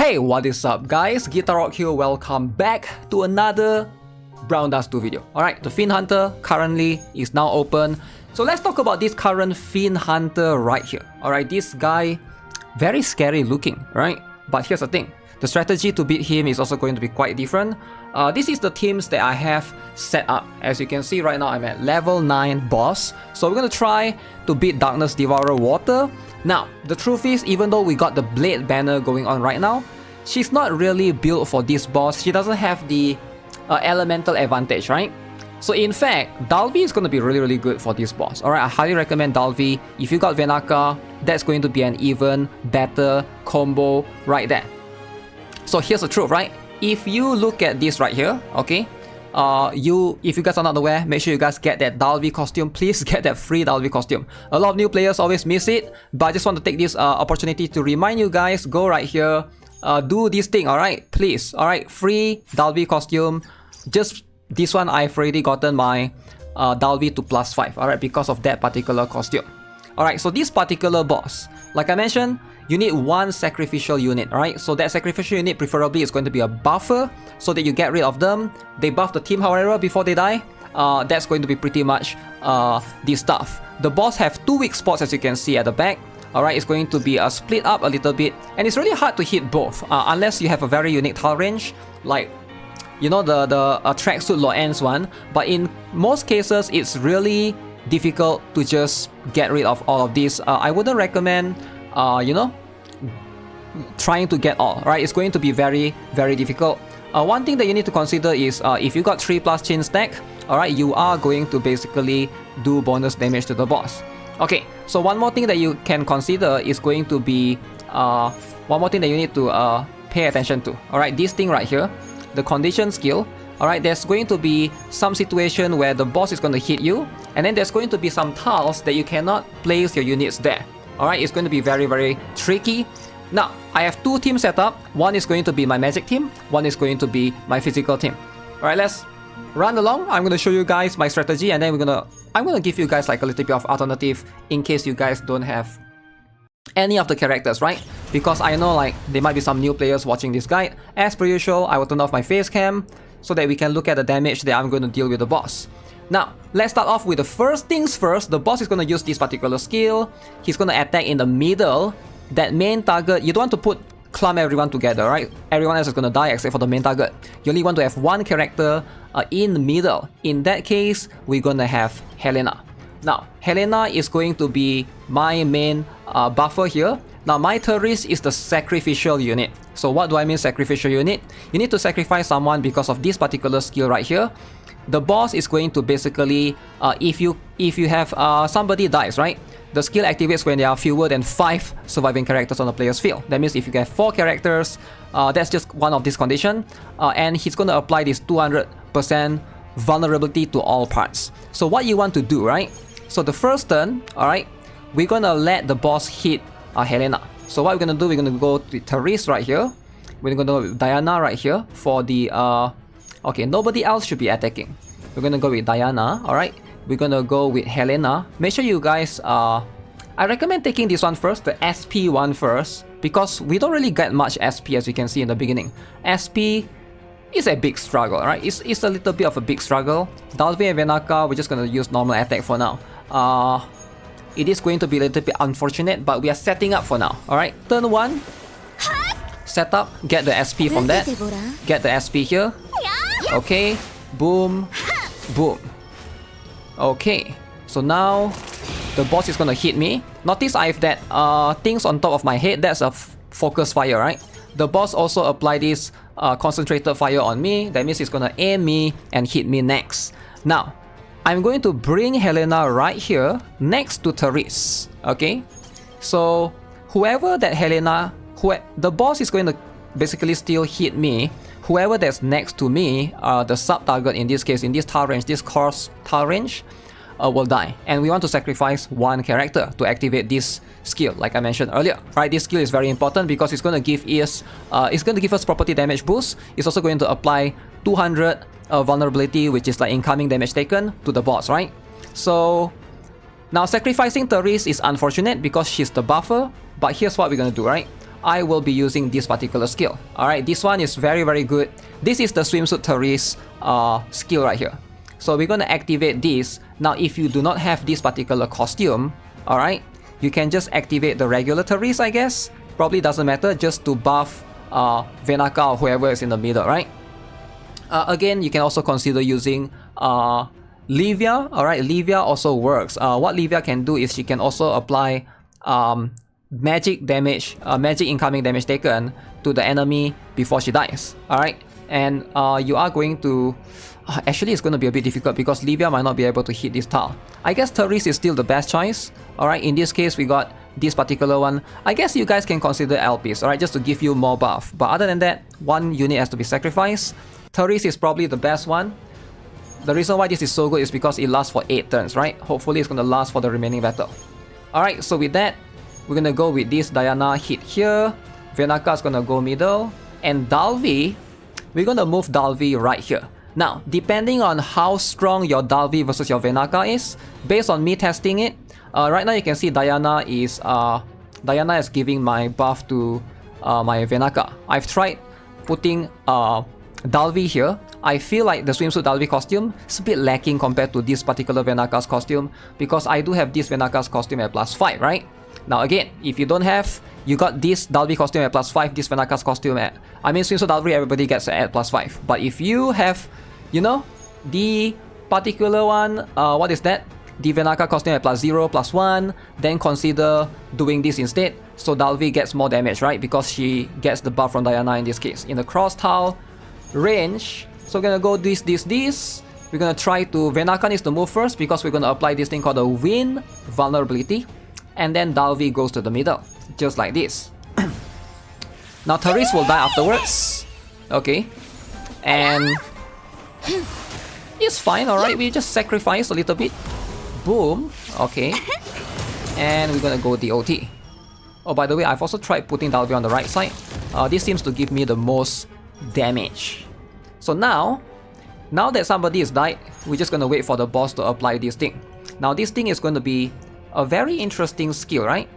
Hey, what is up guys? GuitarRock here, welcome back to another Brown Dust 2 video. Alright, the Fiend Hunter currently is now open. So let's talk about this current Fiend Hunter right here. Alright, this guy, very scary looking, right? But here's the thing, the strategy to beat him is also going to be quite different. This is the teams that I have set up. As you can see right now, I'm at level 9 boss. So we're going to try to beat Darkness Devourer Water. Now, the truth is, even though we got the Blade banner going on right now, she's not really built for this boss. She doesn't have the elemental advantage, right? So in fact, Dalvi is going to be really good for this boss. Alright, I highly recommend Dalvi. If you got Venaka, that's going to be an even better combo right there. So here's the truth, right? If you look at this right here, okay, if you guys are not aware, make sure you guys get that Dalvi costume. Please get that free Dalvi costume. A lot of new players always miss it, but I just want to take this opportunity to remind you guys, go right here, do this thing, alright, please, alright, free Dalvi costume. Just this one, I've already gotten my Dalvi to +5, alright, because of that particular costume. Alright, so this particular boss, like I mentioned, you need one sacrificial unit, right? So that sacrificial unit preferably is going to be a buffer so that you get rid of them. They buff the team, however, before they die. That's going to be pretty much this stuff. The boss have 2 weak spots, as you can see at the back. Alright, it's going to be split up a little bit, and it's really hard to hit both unless you have a very unique tile range, like, you know, the tracksuit Loen's one. But in most cases, it's really difficult to just get rid of all of these. I wouldn't recommend, you know, trying to get all, right? It's going to be very difficult. One thing that you need to consider is if you got 3+ chain stack, alright, you are going to basically do bonus damage to the boss. Okay, so one more thing that you can consider is going to be one more thing that you need to pay attention to. Alright, this thing right here, the condition skill. Alright, there's going to be some situation where the boss is going to hit you, and then there's going to be some tiles that you cannot place your units there. Alright, it's going to be very tricky. Now, I have 2 teams set up. One is going to be my magic team, one is going to be my physical team. Alright, let's run along. I'm going to show you guys my strategy, and then I'm going to give you guys like a little bit of alternative in case you guys don't have any of the characters, right? Because I know like there might be some new players watching this guide. As per usual, I will turn off my face cam so that we can look at the damage that I'm going to deal with the boss. Now, let's start off with the first things first. The boss is going to use this particular skill. He's going to attack in the middle. That main target, you don't want to clump everyone together, right? Everyone else is going to die except for the main target. You only want to have one character in the middle. In that case, we're going to have Helena. Now, Helena is going to be my main buffer here. Now, my Terrorist is the sacrificial unit. So what do I mean sacrificial unit? You need to sacrifice someone because of this particular skill right here. The boss is going to basically, if you have somebody dies, right? The skill activates when there are fewer than 5 surviving characters on the player's field. That means if you get 4 characters, that's just one of these conditions, and he's going to apply this 200% vulnerability to all parts. So what you want to do, right? So the first turn, alright, we're going to let the boss hit Helena. So what we're going to do, we're going to go to Therese right here. We're going to go with Diana right here for the... okay, nobody else should be attacking. We're going to go with Diana, alright. We're going to go with Helena. Make sure you guys... I recommend taking this one first, the SP one first, because we don't really get much SP as you can see in the beginning. SP is a big struggle, right? It's a little bit of a big struggle. Dalvi and Venaka, we're just going to use normal attack for now. It is going to be a little bit unfortunate, but we are setting up for now. Alright, turn 1. Set up, get the SP from that. Get the SP here. Okay, boom, boom. Okay, so now the boss is gonna hit me. Notice I have that things on top of my head. That's a focus fire, right? The boss also applied this concentrated fire on me. That means he's gonna aim me and hit me next. Now, I'm going to bring Helena right here next to Therese. Okay, so whoever that Helena, the boss is going to basically still hit me. Whoever that's next to me, the sub-target in this case, in this tile range, this course tile range, will die. And we want to sacrifice one character to activate this skill, like I mentioned earlier. Right, this skill is very important because it's going to give us property damage boost. It's also going to apply 200 vulnerability, which is like incoming damage taken to the boss, right? So now sacrificing Therese is unfortunate because she's the buffer, but here's what we're going to do, right? I will be using this particular skill. Alright, this one is very, very good. This is the Swimsuit Therese skill right here. So we're gonna activate this. Now, if you do not have this particular costume, alright, you can just activate the regular Therese, I guess. Probably doesn't matter, just to buff Venaka or whoever is in the middle, right? Again, you can also consider using Livia. Alright, Livia also works. What Livia can do is she can also apply magic damage, magic incoming damage taken to the enemy before she dies. Alright, and you are going to... actually, it's going to be a bit difficult because Livia might not be able to hit this tile. I guess Therese is still the best choice. Alright, in this case, we got this particular one. I guess you guys can consider LPs, alright, just to give you more buff. But other than that, one unit has to be sacrificed. Therese is probably the best one. The reason why this is so good is because it lasts for 8 turns, right? Hopefully it's going to last for the remaining battle. Alright, so with that, we're going to go with this Diana hit here. Venaka is going to go middle. And Dalvi, we're going to move Dalvi right here. Now, depending on how strong your Dalvi versus your Venaka is, based on me testing it, right now you can see Diana is giving my buff to my Venaka. I've tried putting Dalvi here. I feel like the swimsuit Dalvi costume is a bit lacking compared to this particular Venaka's costume because I do have this Venaka's costume at +5, right? Now again, if you don't have, you got this Dalvi costume at +5, this Venaka's costume at... I mean, swimsuit Dalvi, everybody gets at +5. But if you have, you know, the particular one, what is that? The Venaka costume at +0, +1, then consider doing this instead. So Dalvi gets more damage, right? Because she gets the buff from Diana in this case. In the cross tile range, so we're gonna go this. We're gonna try to... Venaka needs to move first because we're gonna apply this thing called the Wind Vulnerability. And then Dalvi goes to the middle, just like this. Now Therese will die afterwards. Okay. And... it's fine, alright, we just sacrifice a little bit. Boom. Okay. And we're gonna go DOT. Oh, by the way, I've also tried putting Dalvi on the right side. This seems to give me the most damage. So now that somebody is died, we're just gonna wait for the boss to apply this thing. Now this thing is going to be a very interesting skill, right?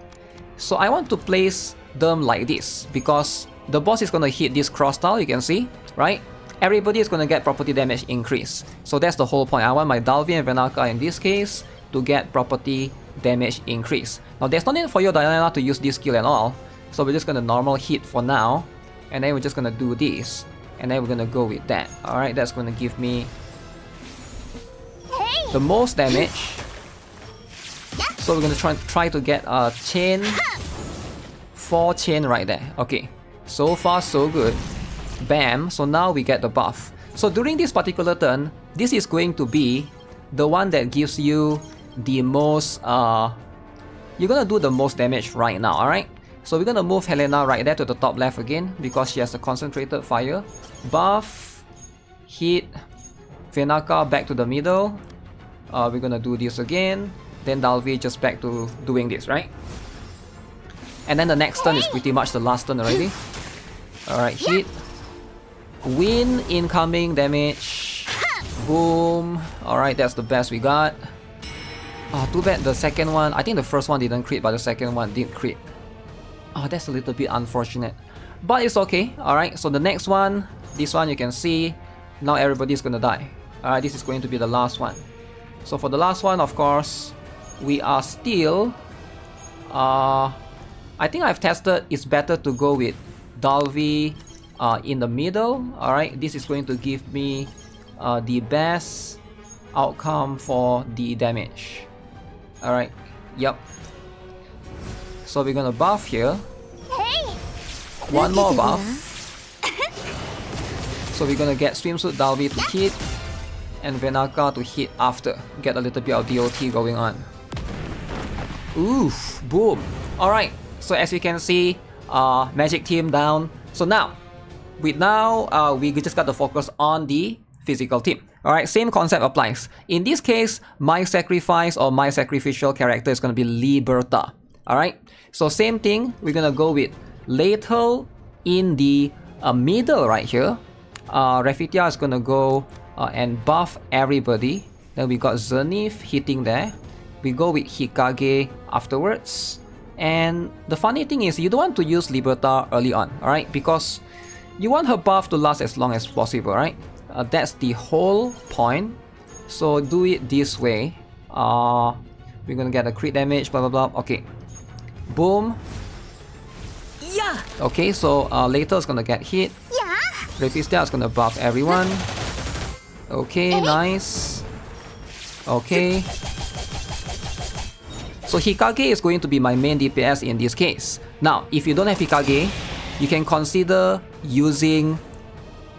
So I want to place them like this because the boss is going to hit this cross tile, you can see, right? Everybody is going to get property damage increase. So that's the whole point. I want my Dalvi and Venaka in this case to get property damage increase. Now there's no need for your Diana to use this skill at all. So we're just going to normal hit for now. And then we're just going to do this. And then we're going to go with that. Alright, that's going to give me the most damage. So we're going to try to get a chain. 4 chain right there. Okay. So far so good. Bam. So now we get the buff. So during this particular turn, this is going to be the one that gives you the most... you're going to do the most damage right now, alright? So we're going to move Helena right there to the top left again because she has a concentrated fire. Buff. Hit. Venaka back to the middle. We're going to do this again. Then Dalvi just back to doing this, right? And then the next turn is pretty much the last turn already. Alright, hit. Wind incoming damage. Boom. Alright, that's the best we got. Oh, too bad the second one. I think the first one didn't crit, but the second one did crit. Oh, that's a little bit unfortunate. But it's okay. Alright, so the next one, this one you can see, now everybody's gonna die. Alright, this is going to be the last one. So for the last one, of course, we are still... I think I've tested it's better to go with Dalvi in the middle. Alright, this is going to give me the best outcome for the damage. Alright, yep. So we're gonna buff here. One more buff. So we're gonna get Swimsuit Dalvi to hit and Venaka to hit after. Get a little bit of DOT going on. Oof, boom. Alright, so as you can see, magic team down. So now, we just got to focus on the physical team. Alright, same concept applies. In this case, my sacrifice or my sacrificial character is going to be Liberta. Alright, so same thing, we're going to go with Lethal in the middle right here. Refitia is going to go and buff everybody. Then we got Zenith hitting there. We go with Hikage afterwards. And the funny thing is, you don't want to use Liberta early on, alright? Because you want her buff to last as long as possible, right? That's the whole point. So do it this way. We're gonna get a crit damage, blah blah blah. Okay. Boom. Yeah. Okay, so later is gonna get hit. Yeah. Refistia is gonna buff everyone. Okay, nice. Okay. So Hikage is going to be my main DPS in this case. Now, if you don't have Hikage, you can consider using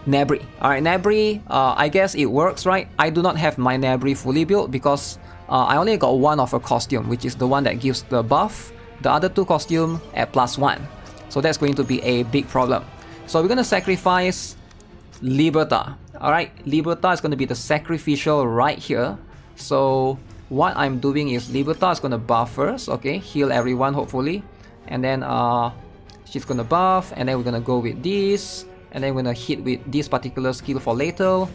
Nebri. Alright, Nebri, I guess it works, right? I do not have my Nebri fully built because I only got one of a costume, which is the one that gives the buff. The other two costume at +1. So that's going to be a big problem. So we're going to sacrifice Liberta. Alright, Liberta is going to be the sacrificial right here. So what I'm doing is Liberta is going to buff first, okay? Heal everyone, hopefully. And then she's going to buff, and then we're going to go with this. And then we're going to hit with this particular skill for later.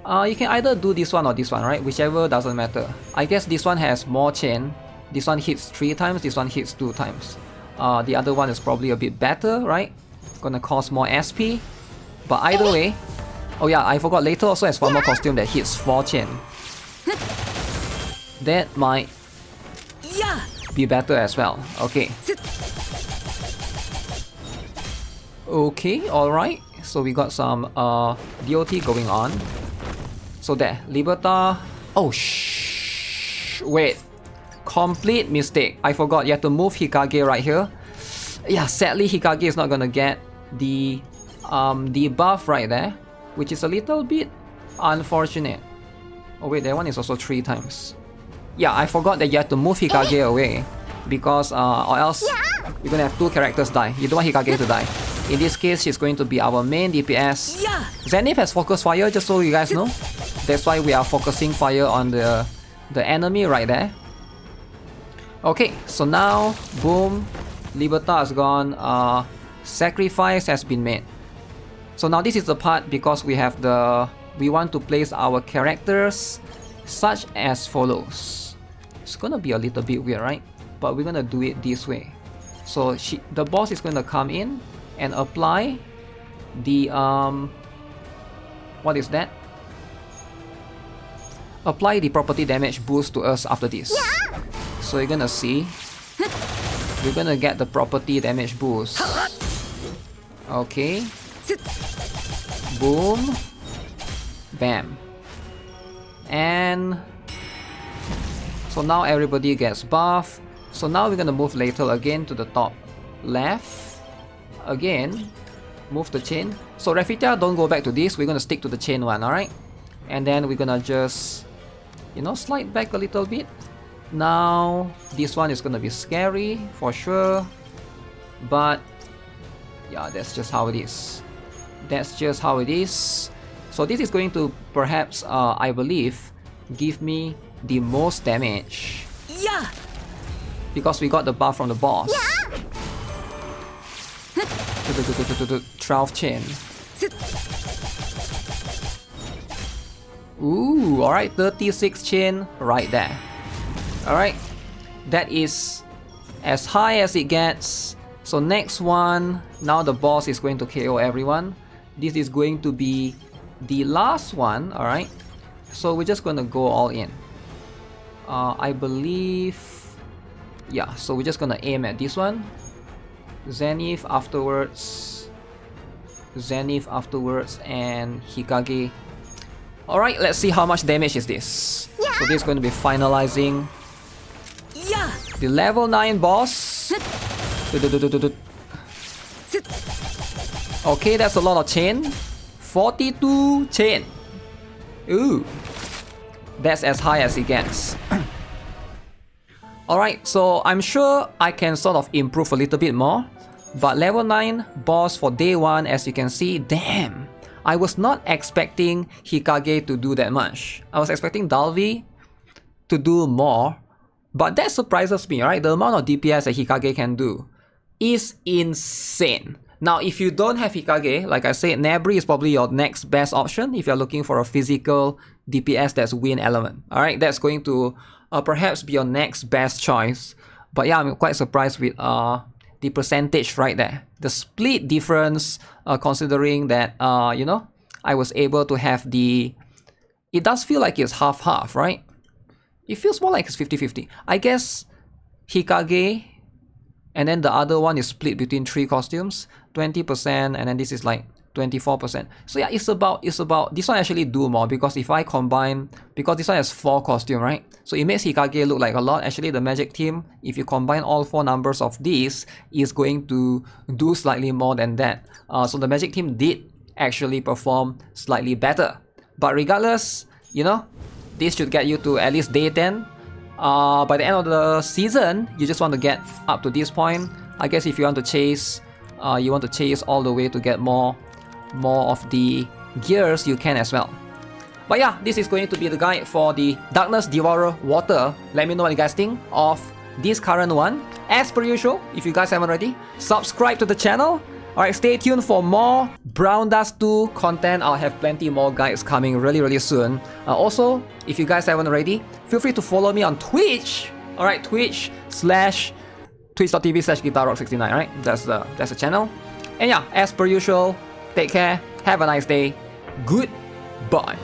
You can either do this one or this one, right? Whichever, doesn't matter. I guess this one has more chain. This one hits 3 times, this one hits 2 times. The other one is probably a bit better, right? Gonna cost more SP. But either way... Oh yeah, I forgot, later also has one more costume that hits 4 chain. That might be better as well. Okay. Okay, alright. So we got some DOT going on. So there, Liberta... Oh wait. Complete mistake. I forgot, you have to move Hikage right here. Yeah, sadly Hikage is not gonna get the buff right there, which is a little bit unfortunate. Oh wait, that one is also 3 times. Yeah, I forgot that you have to move Hikage away because or else you're gonna have 2 characters die. You don't want Hikage to die. In this case, she's going to be our main DPS. Zenith has focus fire, just so you guys know. That's why we are focusing fire on the enemy right there. Okay, so now, boom, Liberta is gone, sacrifice has been made. So now this is the part because we have we want to place our characters such as follows. It's gonna be a little bit weird, right? But we're gonna do it this way. So the boss is gonna come in and apply the, what is that? Apply the property damage boost to us after this. So you're gonna see, we're gonna get the property damage boost. Okay. Boom. Bam. And so now everybody gets buff. So now we're gonna move later again to the top left. Again, move the chain. So Refita, don't go back to this. We're gonna stick to the chain one, alright? And then we're gonna just, you know, slide back a little bit. Now, this one is gonna be scary for sure, but yeah, that's just how it is. That's just how it is. So this is going to perhaps, I believe, give me the most damage. Because we got the buff from the boss. 12 chain. Ooh, alright, 36 chain right there. Alright, that is as high as it gets. So next one, now the boss is going to KO everyone. This is going to be the last one, alright? So we're just gonna go all in. I believe... Yeah, so we're just gonna aim at this one. Zenith afterwards. Zenith afterwards, and Hikage. Alright, let's see how much damage is this. So this is going to be finalizing the level 9 boss. Okay, that's a lot of chain. 42 chain. Ooh. That's as high as it gets. Alright, so I'm sure I can sort of improve a little bit more. But level 9 boss for day 1, as you can see, damn. I was not expecting Hikage to do that much. I was expecting Dalvi to do more. But that surprises me, right? The amount of DPS that Hikage can do is insane. Now, if you don't have Hikage, like I said, Nebri is probably your next best option if you're looking for a physical DPS that's wind element. Alright, that's going to perhaps be your next best choice. But yeah, I'm quite surprised with the percentage right there. The split difference, considering that, you know, I was able to have the... It does feel like it's half-half, right? It feels more like it's 50-50. I guess Hikage, and then the other one is split between 3 costumes, 20%, and then this is like 24%. So yeah, it's about this one actually do more, because if I combine, because this one has 4 costumes, right? So it makes Hikage look like a lot. Actually, the magic team, if you combine all 4 numbers of these, is going to do slightly more than that. So the magic team did actually perform slightly better. But regardless, you know, this should get you to at least day 10. By the end of the season, you just want to get up to this point. I guess if you want to chase, all the way to get more of the gears, you can as well. But yeah, this is going to be the guide for the Darkness Devourer Water. Let me know what you guys think of this current one. As per usual, if you guys haven't already, subscribe to the channel. Alright, stay tuned for more Brown Dust 2 content. I'll have plenty more guides coming really soon. Also, if you guys haven't already, feel free to follow me on Twitch. Alright, twitch.tv/GuitarRock69, right? That's the channel. And yeah, as per usual, take care, have a nice day, goodbye.